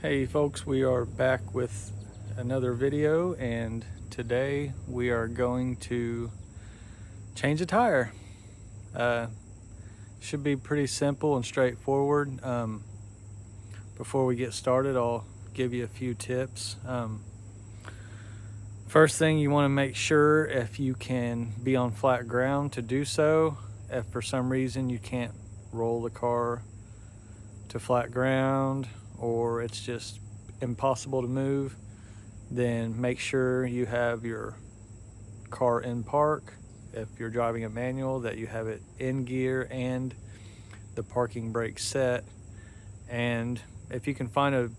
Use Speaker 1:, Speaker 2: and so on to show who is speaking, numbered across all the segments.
Speaker 1: Hey folks, we are back with another video, and today we are going to change a tire. Should be pretty simple and straightforward. Before we get started, I'll give you a few tips. First thing, you want to make sure if you can be on flat ground to do so. If for some reason you can't roll the car to flat ground, or it's just impossible to move, then make sure you have your car in park. If you're driving a manual, that you have it in gear and the parking brake set. And if you can find a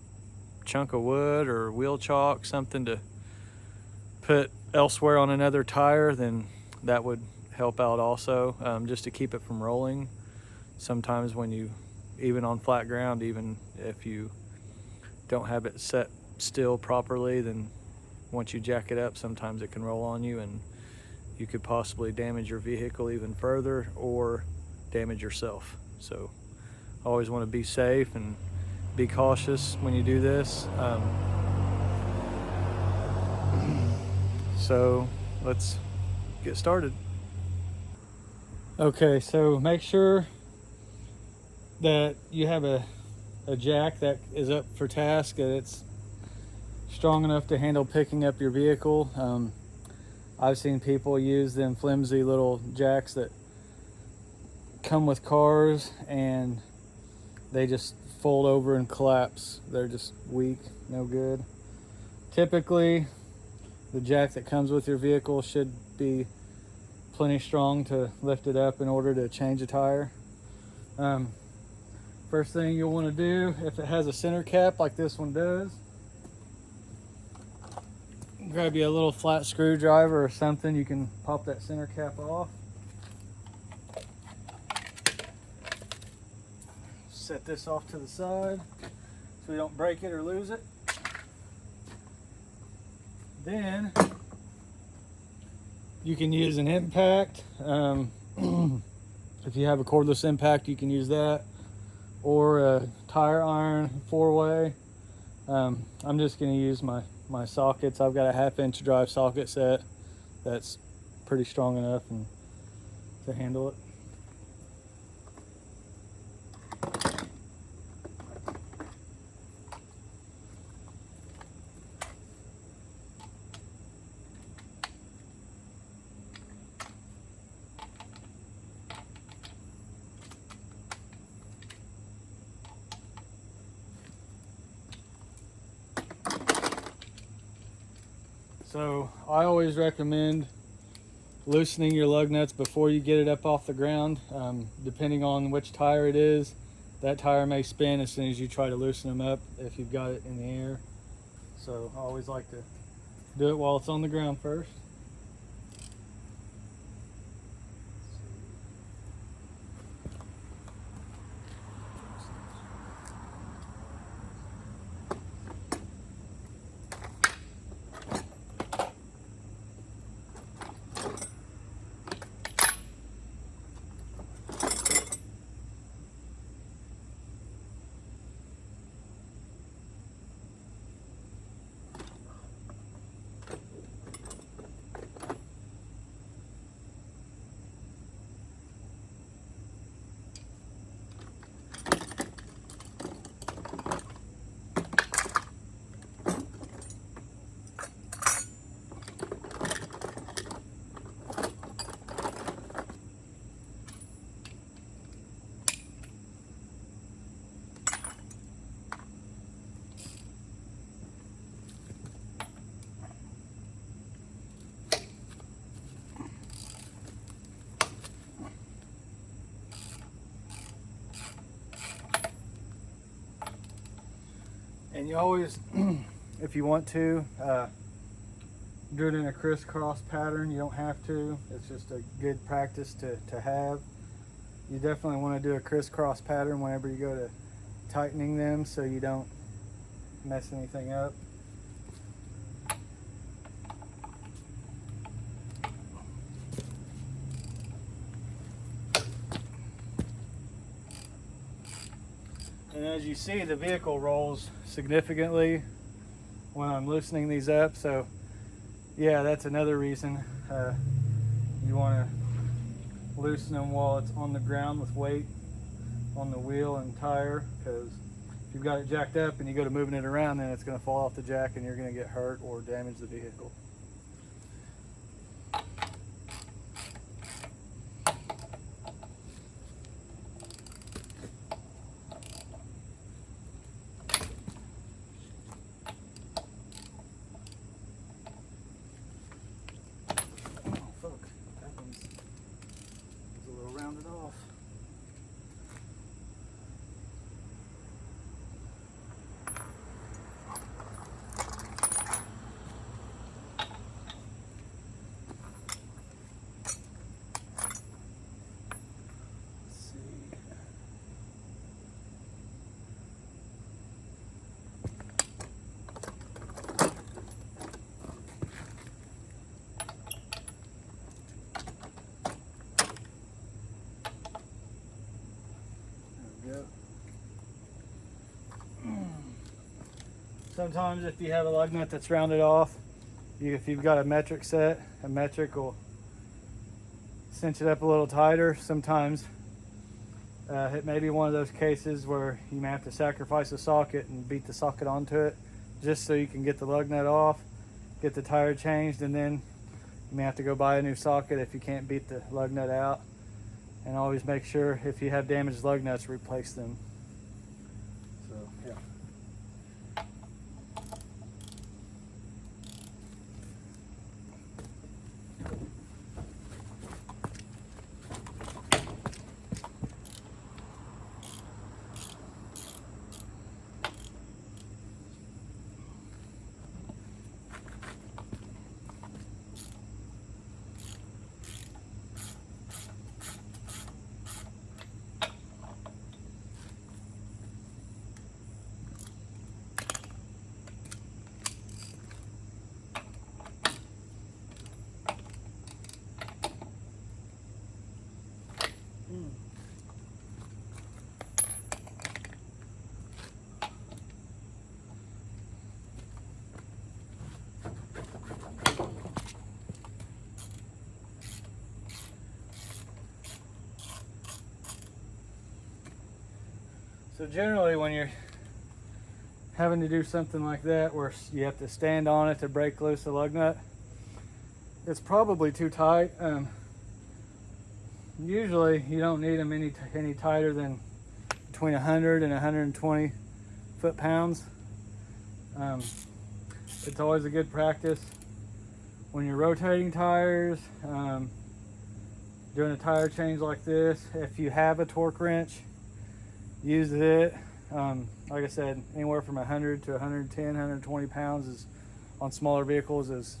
Speaker 1: chunk of wood or wheel chalk, something to put elsewhere on another tire, then that would help out also, just to keep it from rolling. Sometimes when you, even on flat ground, even if you don't have it set still properly, then once you jack it up, sometimes it can roll on you and you could possibly damage your vehicle even further or damage yourself. So always want to be safe and be cautious when you do this. So let's get started. Okay, so make sure that you have a jack that is up for task, that it's strong enough to handle picking up your vehicle. I've seen people use them flimsy little jacks that come with cars and they just fold over and collapse. They're just weak, no good. Typically, the jack that comes with your vehicle should be plenty strong to lift it up in order to change a tire. First thing you'll want to do, if it has a center cap like this one does, grab you a little flat screwdriver or something. You can pop that center cap off. Set this off to the side so we don't break it or lose it. Then you can use an impact. If you have a cordless impact, you can use that, or a tire iron 4-way. I'm just going to use my sockets. I've got a 1/2-inch drive socket set that's pretty strong enough to handle it. So I always recommend loosening your lug nuts before you get it up off the ground. Depending on which tire it is, that tire may spin as soon as you try to loosen them up if you've got it in the air. So I always like to do it while it's on the ground first. And you always, if you want to, do it in a crisscross pattern. You don't have to. It's just a good practice to have. You definitely want to do a crisscross pattern whenever you go to tightening them so you don't mess anything up. And as you see, the vehicle rolls significantly when I'm loosening these up. So yeah, that's another reason you want to loosen them while it's on the ground with weight on the wheel and tire, because if you've got it jacked up and you go to moving it around, then it's going to fall off the jack and you're going to get hurt or damage the vehicle. Sometimes if you have a lug nut that's rounded off, if you've got a metric set, a metric will cinch it up a little tighter. Sometimes it may be one of those cases where you may have to sacrifice a socket and beat the socket onto it just so you can get the lug nut off, get the tire changed, and then you may have to go buy a new socket if you can't beat the lug nut out. And always make sure if you have damaged lug nuts, replace them. So yeah. So generally when you're having to do something like that where you have to stand on it to break loose the lug nut, it's probably too tight. Usually you don't need them any tighter than between 100 and 120 foot-pounds. It's always a good practice when you're rotating tires, doing a tire change like this. If you have a torque wrench, use it. Like I said, anywhere from 100 to 110, 120 pounds is on smaller vehicles is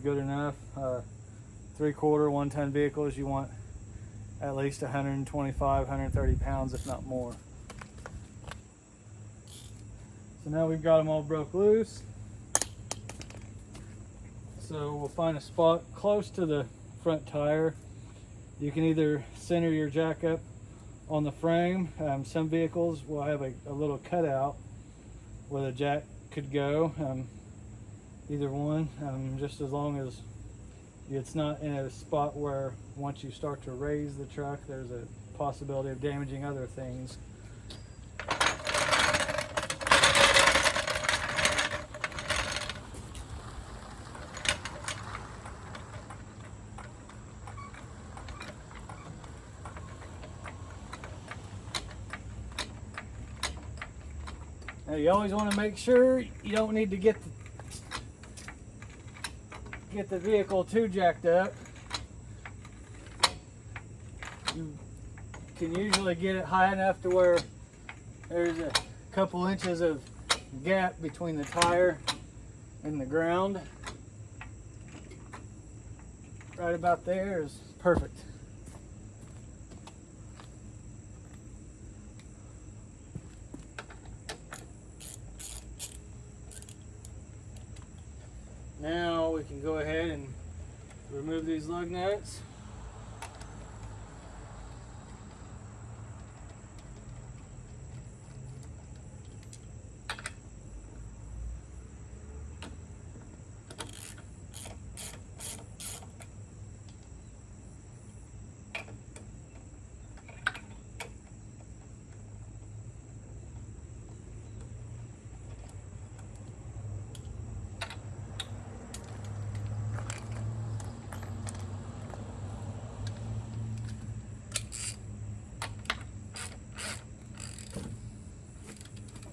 Speaker 1: good enough. 3/4, 1-ton vehicles, you want at least 125, 130 pounds, if not more. So now we've got them all broke loose. So we'll find a spot close to the front tire. You can either center your jack up on the frame. Some vehicles will have a little cutout where the jack could go. Either one, just as long as it's not in a spot where once you start to raise the truck, there's a possibility of damaging other things. Now you always want to make sure you don't need to get the vehicle too jacked up. You can usually get it high enough to where there's a couple inches of gap between the tire and the ground. Right about there is perfect. Now we can go ahead and remove these lug nuts.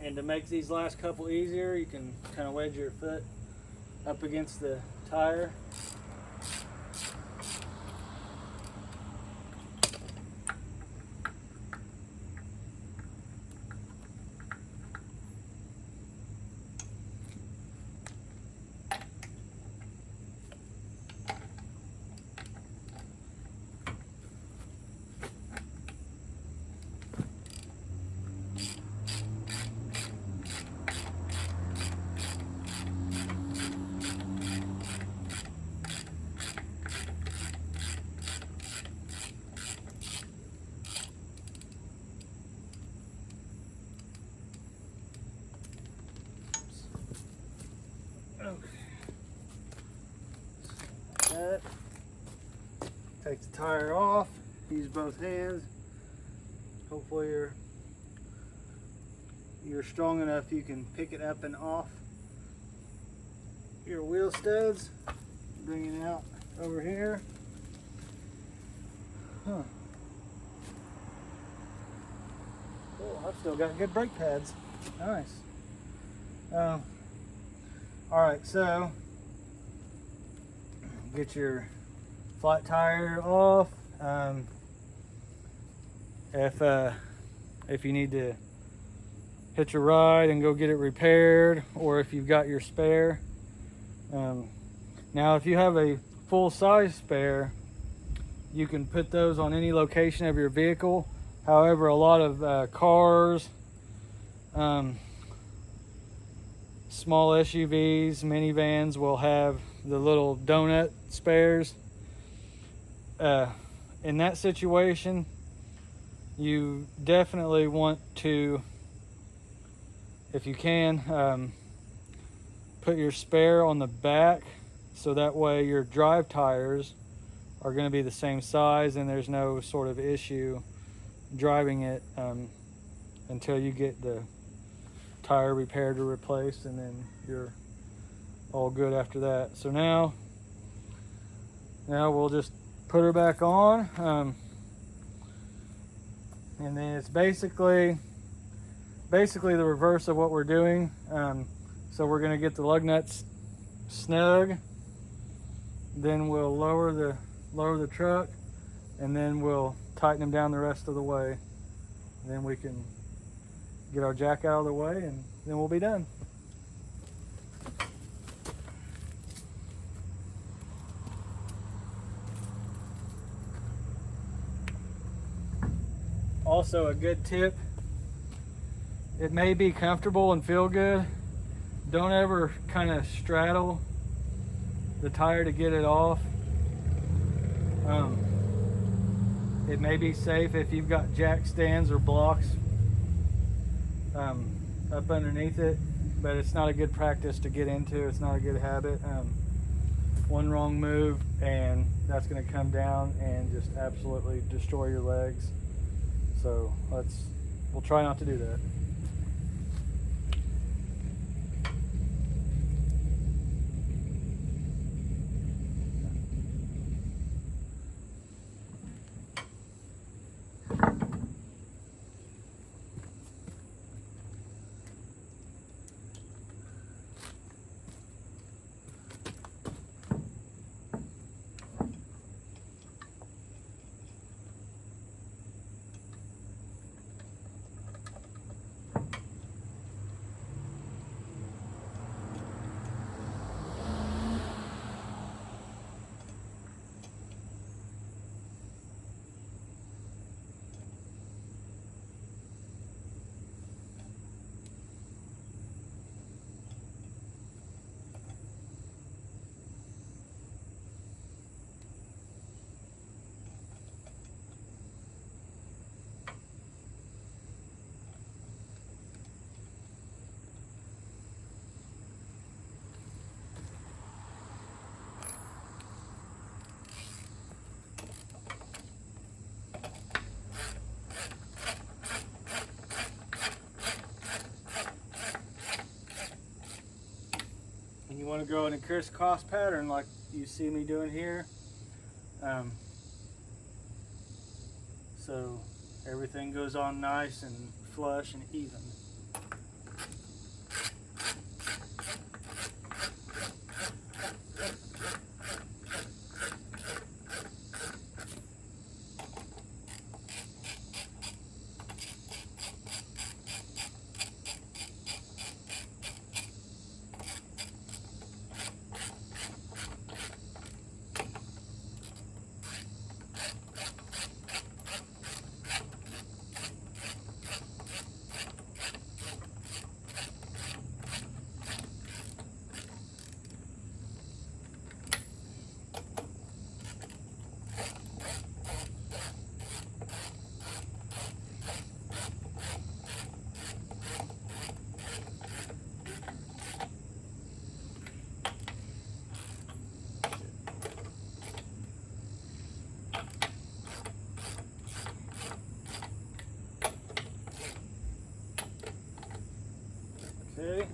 Speaker 1: And to make these last couple easier, you can kind of wedge your foot up against the tire. That. Take the tire off, use both hands. Hopefully you're strong enough you can pick it up and off your wheel studs. Bring it out over here. Oh, I've still got good brake pads. Nice. All right, so get your flat tire off. If you need to hitch a ride and go get it repaired, or if you've got your spare. Now, if you have a full-size spare, you can put those on any location of your vehicle. However, a lot of cars, small SUVs, minivans will have the little donut spares. In that situation, you definitely want to, if you can, put your spare on the back, so that way your drive tires are going to be the same size and there's no sort of issue driving it until you get the tire repaired or replaced, and then you're all good after that. So now we'll just put her back on, and then it's basically the reverse of what we're doing. So we're going to get the lug nuts snug, then we'll lower the truck, and then we'll tighten them down the rest of the way. And then we can get our jack out of the way, and then we'll be done. Also, a good tip, it may be comfortable and feel good. Don't ever kind of straddle the tire to get it off. It may be safe if you've got jack stands or blocks up underneath it, but it's not a good practice to get into. It's not a good habit. One wrong move and that's going to come down and just absolutely destroy your legs. So we'll try not to do that. You want to go in a crisscross pattern like you see me doing here, so everything goes on nice and flush and even. Okay.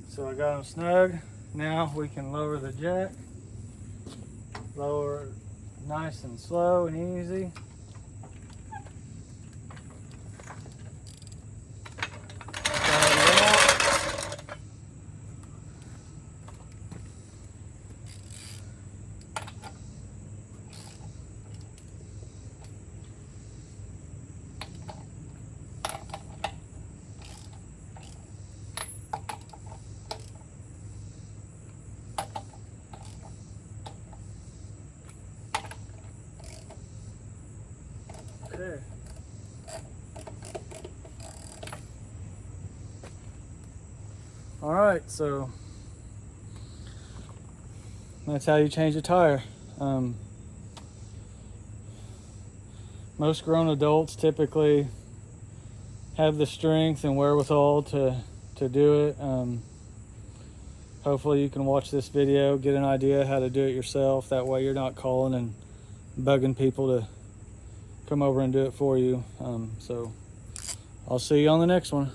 Speaker 1: So I got them snug. Now we can lower the jack. Lower it nice and slow and easy. Okay. All right, so that's how you change a tire. Most grown adults typically have the strength and wherewithal to do it. Hopefully you can watch this video, get an idea how to do it yourself. That way you're not calling and bugging people to come over and do it for you. So I'll see you on the next one.